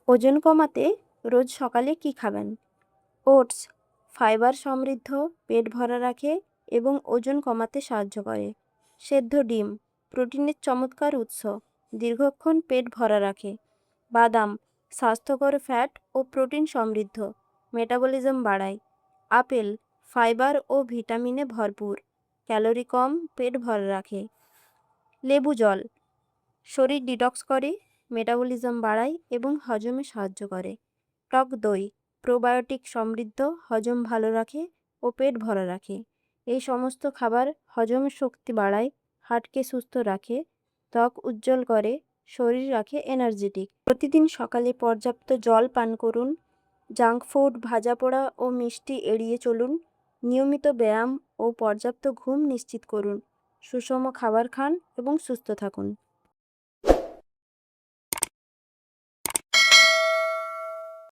ওজন কমাতে রোজ সকালে কি খাবেন? ওটস ফাইবার সমৃদ্ধ, পেট ভরা রাখে এবং ওজন কমাতে সাহায্য করে। সেদ্ধ ডিম প্রোটিনের চমৎকার উৎস, দীর্ঘক্ষণ পেট ভরা রাখে। বাদাম স্বাস্থ্যকর ফ্যাট ও প্রোটিন সমৃদ্ধ, মেটাবলিজম বাড়ায়। আপেল ফাইবার ও ভিটামিনে ভরপুর, ক্যালোরি কম, পেট ভরা রাখে। লেবু জল শরীর ডিটক্স করে, মেটাবলিজম বাড়ায় এবং হজমে সাহায্য করে। টক দই প্রোবায়োটিক সমৃদ্ধ, হজম ভালো রাখে ও পেট ভরা রাখে। এই সমস্ত খাবার হজমের শক্তি বাড়ায়, হার্টকে সুস্থ রাখে, ত্বক উজ্জ্বল করে, শরীর রাখে এনার্জেটিক। প্রতিদিন সকালে পর্যাপ্ত জল পান করুন। জাঙ্ক ফুড, ভাজা পোড়া ও মিষ্টি এড়িয়ে চলুন। নিয়মিত ব্যায়াম ও পর্যাপ্ত ঘুম নিশ্চিত করুন। সুষম খাবার খান এবং সুস্থ থাকুন।